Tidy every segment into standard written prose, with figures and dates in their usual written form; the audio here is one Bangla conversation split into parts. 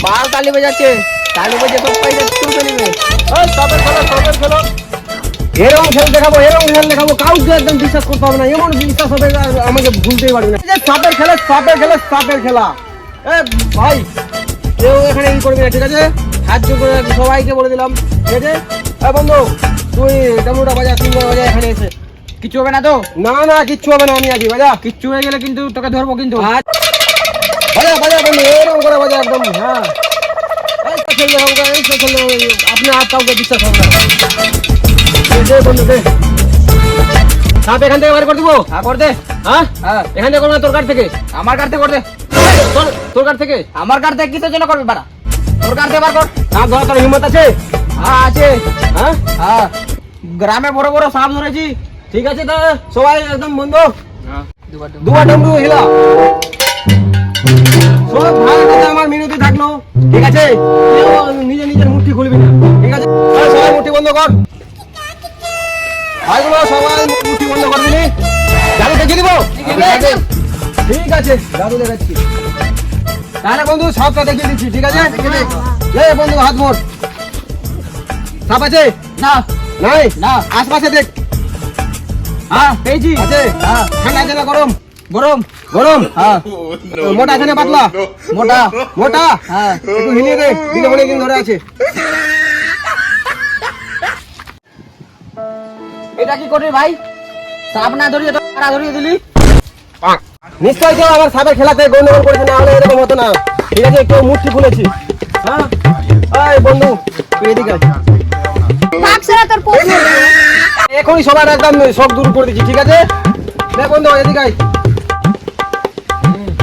বাল তালি বাজাচ্ছে, তালি বাজে সব পয়সা তুলতে নেবে। এরকম খেল দেখাবো, এরকম খেল দেখাবো, কাউকে একদম বিশ্বাস করতে হবে না, এমন বিশ্বাস হবে না, আমাকে ভুলতেই পারবি না। সাপের খেলা, সাপের খেলা, সাপের খেলা। ভাই কেউ এখানে ই করবি না, ঠিক আছে? সাহায্য করে সবাইকে বলে দিলাম, ঠিক আছে? বন্ধু তুই ডামরুটা বাজা, সিঙ্গার বাজা এখানে এসে। কিছু হবে না তো? না না কিচ্ছু হবে না, আমি আছি, বাজা। কিচ্ছু হয়ে গেলে কিন্তু তোকে ধরবো কিন্তু। বাজা বাজা বন্ধু, এরকম করে বাজা একদম। হ্যাঁ আপনি আর কাউকে বিশ্বাস হবে না। বন্ধু দে সাপ এখান থেকে বার করে দিব। হ্যাঁ কর দে। হ্যাঁ হ্যাঁ এখান থেকে করবো না, তোর কাছ থেকে। আমার কাছ থেকে কর দে। তোর কাছ থেকে। আমার কাছ থেকে কিসের জন্য করবি বাড়া? তোর কাছ থেকে বার কর। সাপ ধরা তোর হিম্মত আছে? হ্যাঁ আছে। হ্যাঁ হ্যাঁ গ্রামে বড় বড় সাপ ধরেছি। ঠিক আছে, তা সবাই একদম বন্ধু দুবার দুবার। দুয়া ডমরু হিলা। সব ভাই কাছে আমার মিনতি থাকলো, ঠিক আছে? কেউ নিজে নিজের মুঠি খুলবি না, ঠিক আছে? সবাই মুঠি বন্ধ কর। ভাইগুলো সবাই মুঠি বন্ধ কর দিলি। জাদু দেখিয়ে দিব। ঠিক আছে জাদু দেখাচ্ছি। তাহলে বন্ধু সাপটা দেখিয়ে দিচ্ছি, ঠিক আছে? বন্ধু হাত মোড়। সাপ আছে? না নাই না। আশপাশে দেখ। হ্যাঁ পেয়েছি। আছে? হ্যাঁ ঠান্ডা আছে না গরম? গরম। গরম। হ্যাঁ মোটা আছে না পাতলা? মোটা। মোটা। হ্যাঁ একটু হিলিয়ে দে, দিলে অনেকদিন ধরে আছে। এটা কি করবি ভাই? সাপ না ধরিয়ে তো কারা ধরিয়ে দিলি? নিশ্চয় কেউ আমার সাপের খেলাতে গন্ডগোল করেছে, না হলে এরকম হতো না, ঠিক আছে? কেউ মুঠি খুলেছি। হ্যাঁ এই বন্ধু তুই এদিকে আয়। এখনই সবার একদম সব দূর করে দিচ্ছি, ঠিক আছে? লে বন্ধু এদিকে আয়।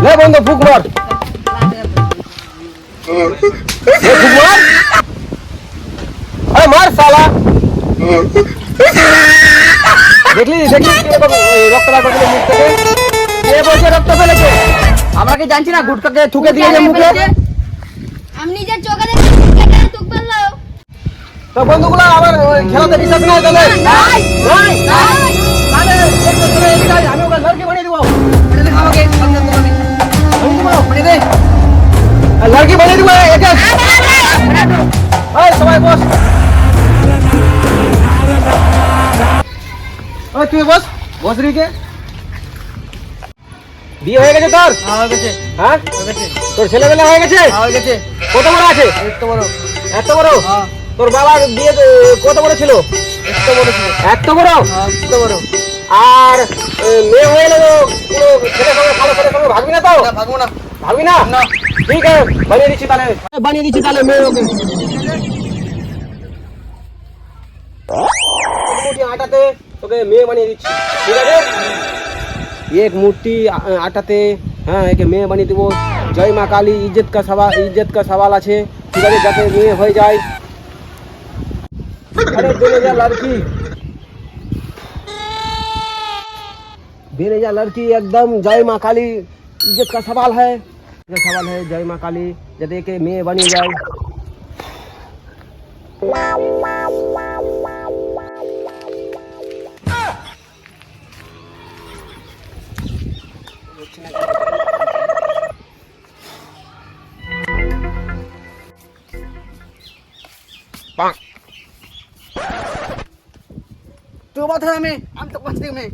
লে বন্ধু ফুক মার। ফুক মার। আরে মার শালা। দেখলি দেখলি কিরকম রক্ত বার করে মুখ থেকে? কে বলছে রক্ত ফেলেছে? আমরা কি জানছি না গুটকাকে থুকে দিয়েছে মুখে? আমি নিজের চোখে দেখি তুক পারলো। তো বন্ধুগুলো আমার খেলাতে বিশ্বাস নাই তাহলে? নাই নাই? নাই তাহলে একটু ধরে এদিকে আয়, আমি ওকে লড়কি বানিয়ে দেবো। আমাকে বানিয়ে দেবো? বানিয়ে দে। আর লড়কি বানিয়ে দেবো একে। এই সবাই বস। ওই তুই বস, বস রিকে। বিয়ে হয়ে গেছে তোর? হয়ে গেছে। হ্যাঁ হয়ে গেছে। তোর ছেলেবেলা হয়ে গেছে? হয়ে গেছে। কত বড় আছে? এত বড়। এত বড়? হ্যাঁ তোর বাবার বিয়ে কত বড় ছিল? এত বড় ছিল। এত বড়? হ্যাঁ এত বড়। আর মেয়ে হয়ে গেল কোনো ছেলের সঙ্গে, ভালো ছেলের সঙ্গে ভাগবি না তো? না ভাগবো না। ভাগবি না? না। ঠিক আছে বানিয়ে দিচ্ছি তাহলে, বানিয়ে দিচ্ছি তাহলে মেয়ে ওকে। মুঠি আটাতে তোকে মেয়ে বানিয়ে দিচ্ছি, ঠিক আছে? এক মুঠি আটাতে, হ্যাঁ একে মেয়ে বানিয়ে দেবো। জয় মা কালী, ইজ্জত কা সওয়াল আছে, ঠিক আছে? যাতে মেয়ে হয়ে যায়। अरे बेनेजा लड़की, बेनेजा लड़की एकदम जय माँ काली, इज्जत का सवाल है, जय माँ काली, जैसे के मैं बनी जाए। তো কথা আমি তো পাঁচ থেকে মেয়ে।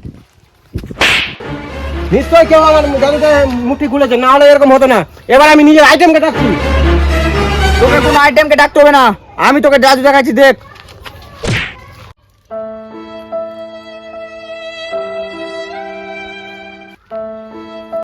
নিশ্চয় কেউ আমার জাদুতে মুঠি খুলেছে, না হলে এরকম হতো না। এবার আমি নিজের আইটেমকে ডাকছি। তোকে কোনো আইটেমকে ডাকতে হবে না, আমি তোকে জাদু দেখাচ্ছি দেখ।